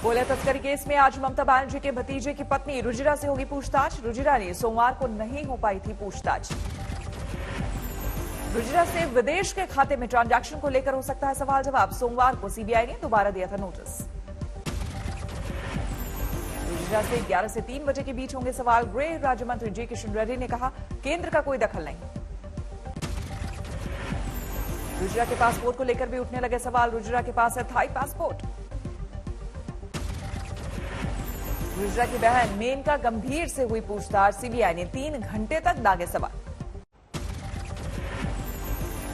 गोलियां तस्करी केस में आज ममता बनर्जी के भतीजे की पत्नी रुजिरा से होगी पूछताछ। रुजिरा ने सोमवार को नहीं हो पाई थी पूछताछ। रुजिरा से विदेश के खाते में ट्रांजैक्शन को लेकर हो सकता है सवाल जवाब। सोमवार को सीबीआई ने दोबारा दिया था नोटिस। रुजिरा से 11 से 3 बजे के बीच होंगे सवाल। गृह राज्य मंत्री जी किशन रेड्डी ने कहा केंद्र का कोई दखल नहीं। रुजिरा के पासपोर्ट को लेकर भी उठने लगे सवाल। रुजिरा के पास है थाई पासपोर्ट। रुजिरा की बहन मेनका गंभीर से हुई पूछताछ। सीबीआई ने 3 घंटे तक दागे सवाल।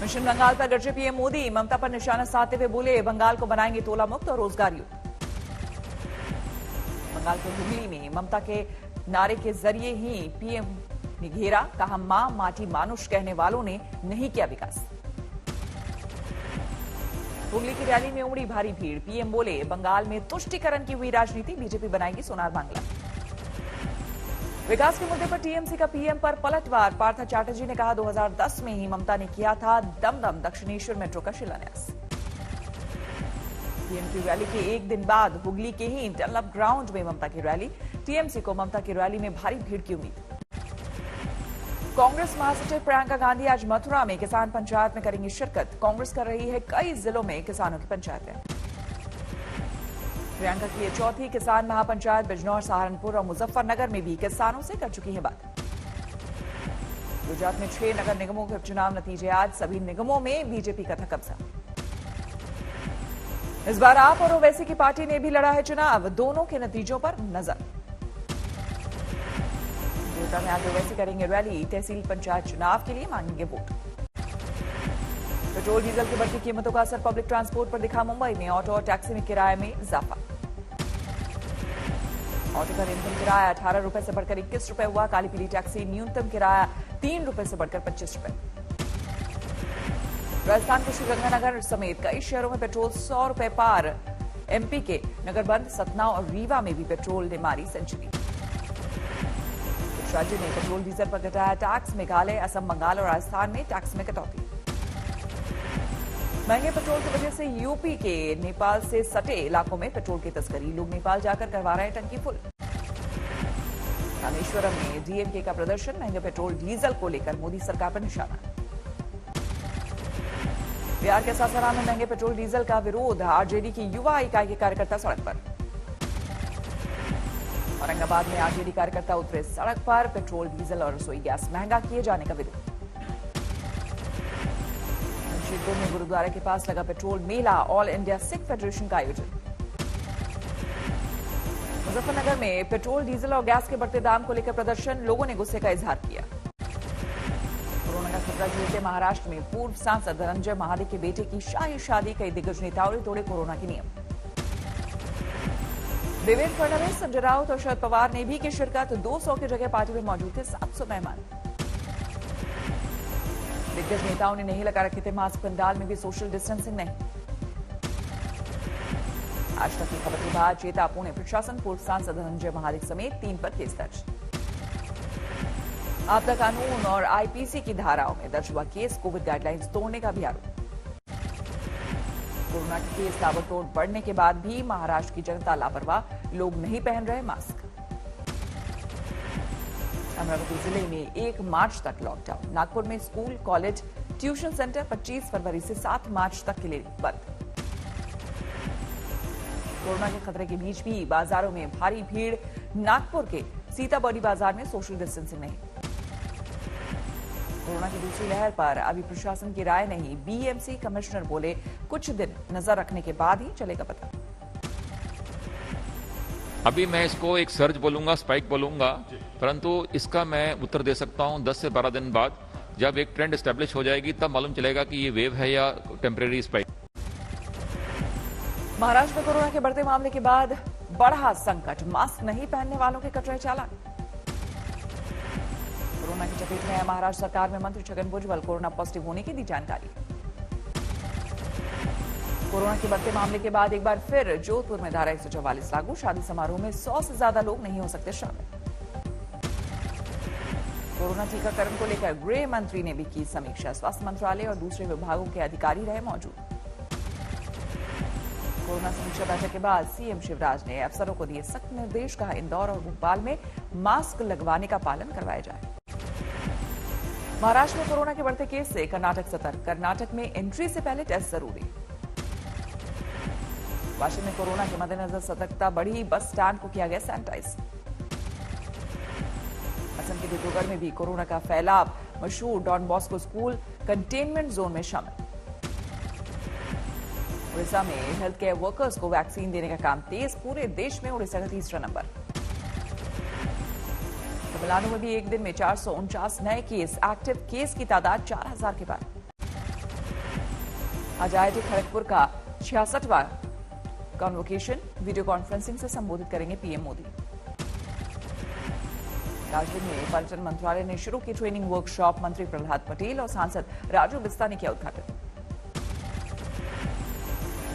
पश्चिम बंगाल पर गरजे पीएम मोदी। ममता पर निशाना साधते हुए बोले बंगाल को बनाएंगे तोला मुक्त और रोजगार युक्त। बंगाल के हुगली में ममता के नारे के जरिए ही पीएम ने घेरा। कहा मां माटी मानुष कहने वालों ने नहीं किया विकास। हुगली की रैली में उमड़ी भारी भीड़। पीएम बोले बंगाल में तुष्टीकरण की हुई राजनीति, बीजेपी बनाएगी सोनार बांग्ला। विकास के मुद्दे पर टीएमसी का पीएम पर पलटवार। पार्थ चैटर्जी ने कहा 2010 में ही ममता ने किया था दमदम दक्षिणेश्वर मेट्रो का शिलान्यास। पीएम की रैली के एक दिन बाद हुगली के ही डनलप ग्राउंड में ममता की रैली। टीएमसी को ममता की रैली में भारी भीड़ की उम्मीद। कांग्रेस महासचिव प्रियंका गांधी आज मथुरा में किसान पंचायत में करेंगी शिरकत। कांग्रेस कर रही है कई जिलों में किसानों की पंचायतें। प्रियंका की यह चौथी किसान महापंचायत बिजनौर, सहारनपुर और मुजफ्फरनगर में भी किसानों से कर चुकी है बात। गुजरात में 6 नगर निगमों के उपचुनाव नतीजे आज। सभी निगमों में बीजेपी का था कब्जा। इस बार आप और ओवैसी की पार्टी ने भी लड़ा है चुनाव। दोनों के नतीजों पर नजर। कोटा में आज ओवैसी करेंगे रैली। तहसील पंचायत चुनाव के लिए मांगेंगे वोट। पेट्रोल डीजल की बढ़ती कीमतों का असर पब्लिक ट्रांसपोर्ट पर दिखा। मुंबई में ऑटो और टैक्सी में किराए में इजाफा। ऑटो का न्यूनतम किराया 18 रुपए से बढ़कर 21 रुपए हुआ। काली पीली टैक्सी न्यूनतम किराया 3 रुपए से बढ़कर 25 रुपए। राजस्थान के श्रीगंगानगर समेत कई शहरों में पेट्रोल 100 रुपए पार। एमपी के नगरबंद, सतना और रीवा में भी पेट्रोल ने मारी सेंचुरी। राज्य ने पेट्रोल डीजल पर घटाया टैक्स। मेघालय, असम, बंगाल और राजस्थान में टैक्स में कटौती। महंगे पेट्रोल की वजह से यूपी के नेपाल से सटे इलाकों में पेट्रोल की तस्करी। लोग नेपाल जाकर करवा रहे हैं टंकी फुल। रामेश्वरम में डीएमके का प्रदर्शन। महंगे पेट्रोल डीजल को लेकर मोदी सरकार पर निशाना। बिहार के सासाराम में महंगे पेट्रोल डीजल का विरोध। आरजेडी की युवा इकाई के कार्यकर्ता सड़क पर। औरंगाबाद में आरजेडी कार्यकर्ता उतरे सड़क पर। पेट्रोल, डीजल और रसोई गैस महंगा किए जाने का विरोध। जमशेदपुर में गुरुद्वारा के पास लगा पेट्रोल मेला। ऑल इंडिया सिख फेडरेशन का आयोजन। मुजफ्फरनगर में पेट्रोल, डीजल और गैस के बढ़ते दाम को लेकर प्रदर्शन। लोगों ने गुस्से का इजहार किया। कोरोना का खतरा झेलते महाराष्ट्र में पूर्व सांसद धनंजय महाडिक के बेटे की शाही शादी। कई दिग्गज नेताओं ने तोड़े कोरोना के नियम। देवेंद्र फडणवीस, संजय राउत और शरद पवार ने भी की शिरकत। 200 की जगह पार्टी में मौजूद थे 700 मेहमान। दिग्गज नेताओं ने नहीं लगा रखे थे मास्क। पंडाल में भी सोशल डिस्टेंसिंग नहीं। आज तक की खबर के बाद चेता पुणे प्रशासन पूर्व सांसद धनंजय महाडिक समेत 3 पर केस दर्ज। आपदा कानून और आईपीसी की धाराओं में दर्ज हुआ केस। कोविड गाइडलाइंस तोड़ने का भी आरोप। कोरोना के केस ताबड़तोड़ बढ़ने के बाद भी महाराष्ट्र की जनता लापरवाह। लोग नहीं पहन रहे मास्क। अमरावती जिले में 1 मार्च तक लॉकडाउन। नागपुर में स्कूल, कॉलेज, ट्यूशन सेंटर 25 फरवरी से 7 मार्च तक के लिए बंद। कोरोना के खतरे के बीच भी बाजारों में भारी भीड़। नागपुर के सीताबर्डी बाजार में सोशल डिस्टेंसिंग नहीं। कोरोना की दूसरी लहर पर अभी प्रशासन की राय नहीं। बीएमसी कमिश्नर बोले कुछ दिन नजर रखने के बाद ही चलेगा पता। अभी मैं इसको एक सर्ज बोलूंगा, स्पाइक बोलूंगा, परंतु इसका मैं उत्तर दे सकता हूं 10 से 12 दिन बाद। जब एक ट्रेंड एस्टेब्लिश हो जाएगी तब मालूम चलेगा कि ये वेव है या टेम्परेरी स्पाइक। महाराष्ट्र में कोरोना के बढ़ते मामले के बाद बढ़ा संकट। मास्क नहीं पहनने वालों के कट रहे चालान। कोरोना की चपेट में है महाराष्ट्र सरकार में मंत्री छगन भुजबल। कोरोना पॉजिटिव होने की दी जानकारी। कोरोना के बढ़ते मामले के बाद एक बार फिर जोधपुर में धारा 144 लागू। शादी समारोह में 100 से ज्यादा लोग नहीं हो सकते शामिल। कोरोना टीकाकरण को लेकर गृह मंत्री ने भी की समीक्षा। स्वास्थ्य मंत्रालय और दूसरे विभागों के अधिकारी रहे मौजूद। कोरोना समीक्षा बैठक के बाद सीएम शिवराज ने अफसरों को दिए सख्त निर्देश, कहा इंदौर और भोपाल में मास्क लगवाने का पालन करवाया जाए। महाराष्ट्र में कोरोना के बढ़ते केस से कर्नाटक सतर्क, कर्नाटक में एंट्री से पहले टेस्ट जरूरी। वाशिंग में कोरोना के मद्देनजर सतर्कता बढ़ी, बस स्टैंड को किया गया सैनिटाइज। असम के डिब्रूगढ़ में भी कोरोना का फैलाव, मशहूर Don Bosco school containment zone में शामिल। उड़ीसा में हेल्थ केयर वर्कर्स को वैक्सीन देने का काम तेज, पूरे देश में उड़ीसा का तीसरा नंबर। तमिलनाडु में भी एक दिन में 449 नए केस, एक्टिव केस की तादाद 4000 के पार। आज IIT खड़गपुर का 66वां कॉन्वोकेशन वीडियो कॉन्फ्रेंसिंग से संबोधित करेंगे पीएम मोदी। राजगीर में पर्यटन मंत्रालय ने शुरू की ट्रेनिंग वर्कशॉप, मंत्री प्रहलाद पटेल और सांसद राजू बिस्ता ने किया उद्घाटन।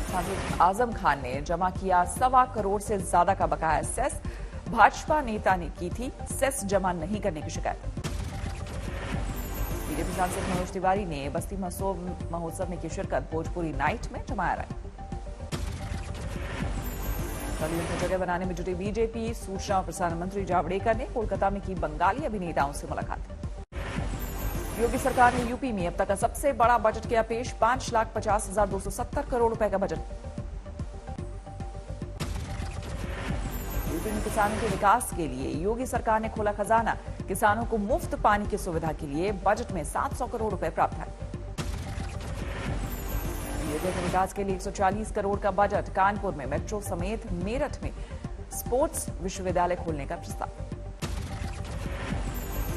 सांसद आजम खान ने जमा किया 1.25 करोड़ से ज्यादा का बकाया सेस, भाजपा नेता ने की थी सेस जमा नहीं करने की शिकायत। बीजेपी सांसद मनोज तिवारी ने बस्ती महोत्सव में की शिरकत, भोजपुरी नाइट में जमाया राय। टॉलीवुड को जगह बनाने में जुटी बीजेपी, सूचना और प्रसारण मंत्री जावड़ेकर ने कोलकाता में की बंगाली अभिनेताओं से मुलाकात। योगी सरकार ने यूपी में अब तक का सबसे बड़ा बजट किया पेश, 5,50,270 करोड़ रुपए का बजट। यूपी में किसानों के विकास के लिए योगी सरकार ने खोला खजाना, किसानों को मुफ्त पानी की सुविधा के लिए बजट में 700 करोड़ रुपए प्राप्त है। अयोध्या के विकास के लिए 140 करोड़ का बजट, कानपुर में मेट्रो समेत मेरठ में स्पोर्ट्स विश्वविद्यालय खोलने का प्रस्ताव।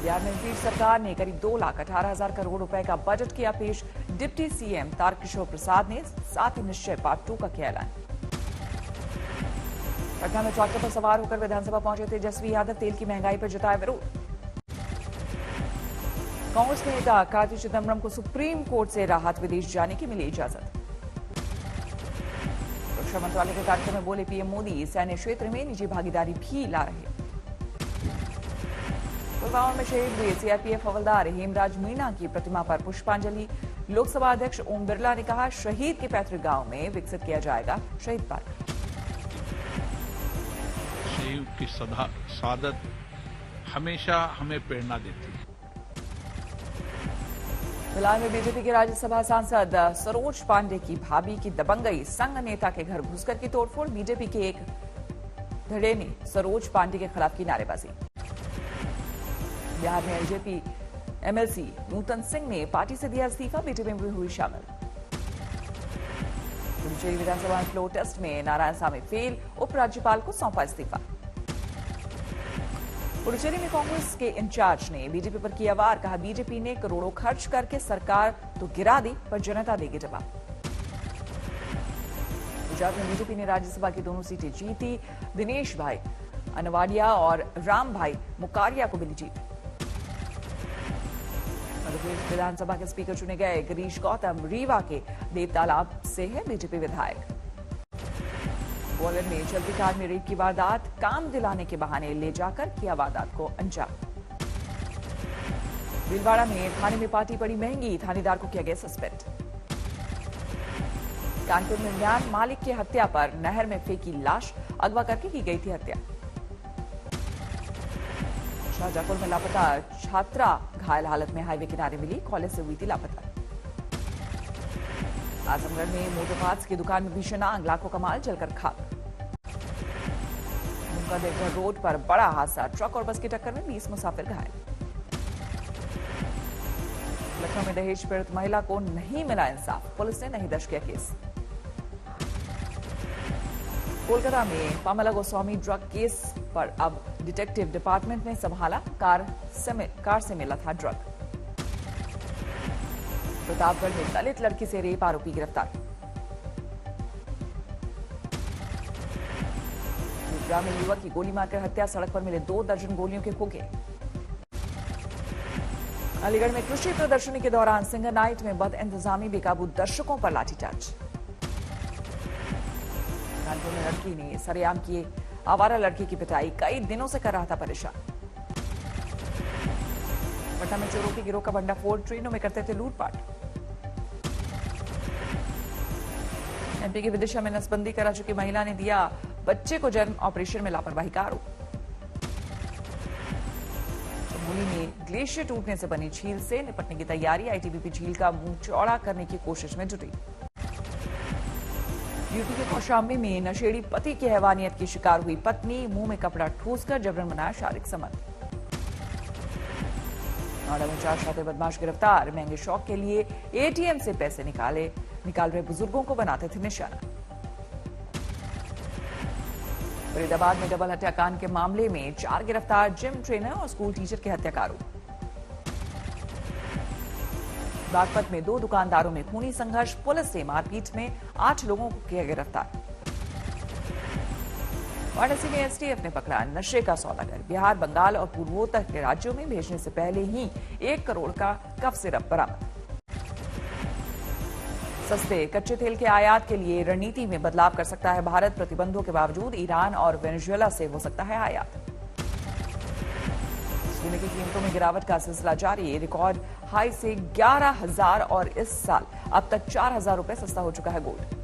बिहार में नीतीश सरकार ने करीब 2,18,000 करोड़ रुपए का बजट किया पेश, डिप्टी सीएम तारकिशोर प्रसाद ने 7 निश्चय पार्ट 2 का किया ऐलान। पटना में ट्रैक्टर पर सवार होकर विधानसभा पहुंचे तेजस्वी यादव, तेल की महंगाई पर जताया विरोध। कांग्रेस के नेता कार्ति चिदम्बरम को सुप्रीम कोर्ट से राहत, विदेश जाने की मिली इजाजत। रक्षा मंत्रालय के कार्यक्रम में बोले पीएम मोदी, सैन्य क्षेत्र में निजी भागीदारी भी ला रहे। पुलवामा में शहीद हुए सीआरपीएफ हवलदार हेमराज मीणा की प्रतिमा पर पुष्पांजलि। लोकसभा अध्यक्ष ओम बिरला ने कहा, शहीद के पैतृक गांव में विकसित किया जाएगा शहीद पार्क। शहीद की शहादत हमेशा हमें प्रेरणा देती है। फिलहाल में बीजेपी के राज्यसभा सांसद सरोज पांडे की भाभी की दबंगई, संघ नेता के घर घुसकर की तोड़फोड़, बीजेपी के एक धड़े ने सरोज पांडे के खिलाफ की नारेबाजी। बिहार में एलजेपी एमएलसी नूतन सिंह ने पार्टी से दिया इस्तीफा, बीजेपी में भी हुई शामिल। पुडुचेरी विधानसभा में फ्लोर टेस्ट में नारायणसामी फेल, उपराज्यपाल को सौंपा इस्तीफा। पुडुचेरी में कांग्रेस के इंचार्ज ने बीजेपी पर किया वार, कहा बीजेपी ने करोड़ों खर्च करके सरकार तो गिरा दी, पर जनता देगी जवाब। गुजरात में बीजेपी ने राज्यसभा की दोनों सीटें जीती, दिनेश भाई अनवाडिया और राम भाई मुकारिया को मिली जीत। मध्यप्रदेश विधानसभा के स्पीकर चुने गए गिरीश गौतम, रीवा के देवतालाब से है बीजेपी विधायक। ग्वालियर में चलती कार में रेप की वारदात, काम दिलाने के बहाने ले जाकर किया वारदात को अंजाम। भीलवाड़ा में थाने में पार्टी पड़ी महंगी, थानेदार को किया गया सस्पेंड। कानपुर में म्यान मालिक की हत्या पर नहर में फेंकी लाश, अगवा करके की गई थी हत्या। शाहजहांपुर में लापता छात्रा घायल हालत में हाईवे किनारे मिली, कॉलेज से हुई थी लापता। आजमगढ़ में मोटर पार्ट्स की दुकान में भीषण आग, लाखों का माल जलकर खाक। देवघर रोड पर बड़ा हादसा, ट्रक और बस की टक्कर में 20 मुसाफिर घायल। लखनऊ में दहेज पीड़ित महिला को नहीं मिला इंसाफ, पुलिस ने नहीं दर्ज किया केस। कोलकाता में पामेला गोस्वामी ड्रग केस पर अब डिटेक्टिव डिपार्टमेंट ने संभाला, कार से मिला था ड्रग। प्रतापगढ़ में दलित लड़की से रेप आरोपी गिरफ्तार। त्रिपुरा में युवक की गोली मारकर हत्या, सड़क पर मिले 2 दर्जन गोलियों के खोखे। अलीगढ़ में कृषि प्रदर्शनी के दौरान सिंगर नाइट में बद इंतजामी, बेकाबू दर्शकों पर लाठीचार्ज। कानपुर में लड़की ने सरेआम किए आवारा लड़की की पिटाई, कई दिनों से कर रहा था परेशान। पटना में चोरों के गिरोह का भंडाफोड़, ट्रेनों में करते थे लूटपाट। एमपी के विदिशा में नसबंदी करा चुकी महिला ने दिया बच्चे को जन्म, ऑपरेशन में लापरवाही का आरोप। चमोली में ग्लेशियर टूटने से बनी झील से निपटने की तैयारी, आईटीबीपी झील का मुंह चौड़ा करने की कोशिश में जुटी। यूपी के कौशाम्बी में नशेड़ी पति की हैवानियत की शिकार हुई पत्नी, मुंह में कपड़ा ठूसकर जबरन बनाया शारीरिक संबंध। नोएडा में 4 शातिर बदमाश गिरफ्तार, महंगे शौक के लिए एटीएम से पैसे निकाल रहे बुजुर्गों को बनाते थे निशाना। फरीदाबाद में डबल हत्याकांड के मामले में 4 गिरफ्तार, जिम ट्रेनर और स्कूल टीचर के हत्याकारों। बागपत में 2 दुकानदारों में खूनी संघर्ष, पुलिस से मारपीट में 8 लोगों को किया गिरफ्तार। वाराणसी में एसटीएफ ने पकड़ा नशे का सौदागर, बिहार, बंगाल और पूर्वोत्तर के राज्यों में भेजने से पहले ही 1 करोड़ का कफ सिरप बरामद। सस्ते कच्चे तेल के आयात के लिए रणनीति में बदलाव कर सकता है भारत, प्रतिबंधों के बावजूद ईरान और वेनेजुएला से हो सकता है आयात। सोने की कीमतों में गिरावट का सिलसिला जारी, रिकॉर्ड हाई से 11,000 और इस साल अब तक 4,000 रुपए सस्ता हो चुका है गोल्ड।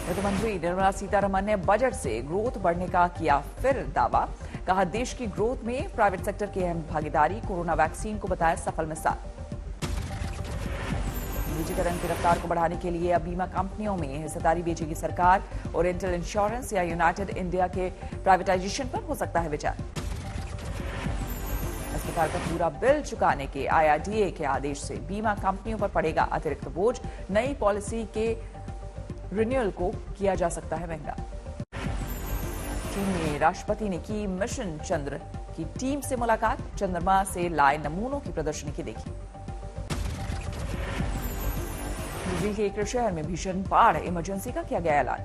वित्त मंत्री निर्मला सीतारमण ने बजट से ग्रोथ बढ़ने का किया फिर दावा, कहा देश की ग्रोथ में प्राइवेट सेक्टर की अहम भागीदारी, कोरोना वैक्सीन को बताया सफल मिसाल। निजीकरण की रफ्तार को बढ़ाने के लिए अब बीमा कंपनियों में हिस्सेदारी बेचेगी सरकार, ओरिएंटल इंश्योरेंस या यूनाइटेड इंडिया के प्राइवेटाइजेशन पर हो सकता है विचार। अस्पताल का पूरा बिल चुकाने के आईआरडीए के आदेश से बीमा कंपनियों पर पड़ेगा अतिरिक्त बोझ, नई पॉलिसी के रिन्यूअल को किया जा सकता है महंगा। चीन में राष्ट्रपति ने की मिशन चंद्र की टीम से मुलाकात, चंद्रमा से लाए नमूनों की प्रदर्शनी की देखी। ब्राजील के एक शहर में भीषण बाढ़, इमरजेंसी का किया गया ऐलान।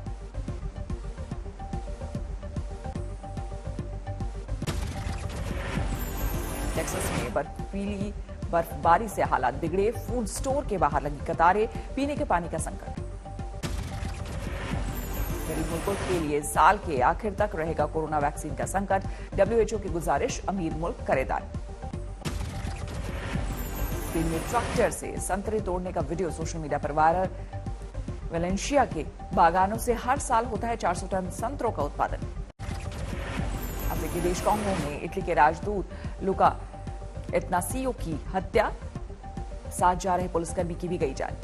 टेक्सास में बर्फीली बर्फबारी से हालात बिगड़े, फूड स्टोर के बाहर लगी कतारें, पीने के पानी का संकट। गरीब मुल्कों के लिए साल के आखिर तक रहेगा कोरोना वैक्सीन का संकट, डब्ल्यूएचओ की गुजारिश, अमीर मुल्क करे दान। स्पेन में ट्रैक्टर से संतरे तोड़ने का वीडियो सोशल मीडिया पर वायरल, वेलेंशिया के बागानों से हर साल होता है 400 टन संतरों का उत्पादन। अफ्रीकी देश कांगो में इटली के राजदूत लुका इतनासियो की हत्या, साथ जा रहे पुलिसकर्मी की भी गई जान।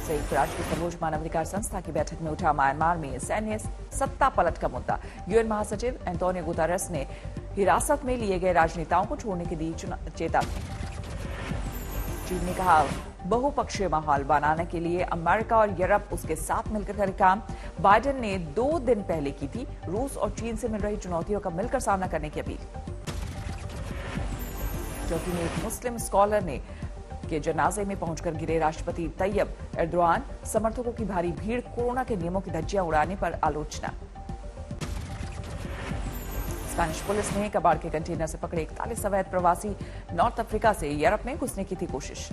संयुक्त राष्ट्र की सर्वोच्च मानवाधिकार संस्था की बैठक में उठा म्यांमार में सैन्य सत्ता पलट का मुद्दा, यूएन महासचिव एंटोनियो गुतेरेस ने हिरासत में लिए गए राजनेताओं को छोड़ने की दी चेतावनी। चीन ने कहा बहुपक्षीय माहौल बनाने के लिए अमेरिका और यूरोप उसके साथ मिलकर करे काम। बाइडेन ने 2 दिन पहले की थी रूस और चीन से मिल रही चुनौतियों का मिलकर सामना करने की अपील। टर्की में एक मुस्लिम स्कॉलर ने के जनाजे में पहुंचकर गिरे राष्ट्रपति तैयब एर्दोआन, समर्थकों की भारी भीड़, कोरोना के नियमों की धज्जियां उड़ाने पर आलोचना। स्पेनिश पुलिस ने कबाड़ के कंटेनर से पकड़े 41 अवैध प्रवासी, नॉर्थ अफ्रीका से यूरोप में घुसने की थी कोशिश।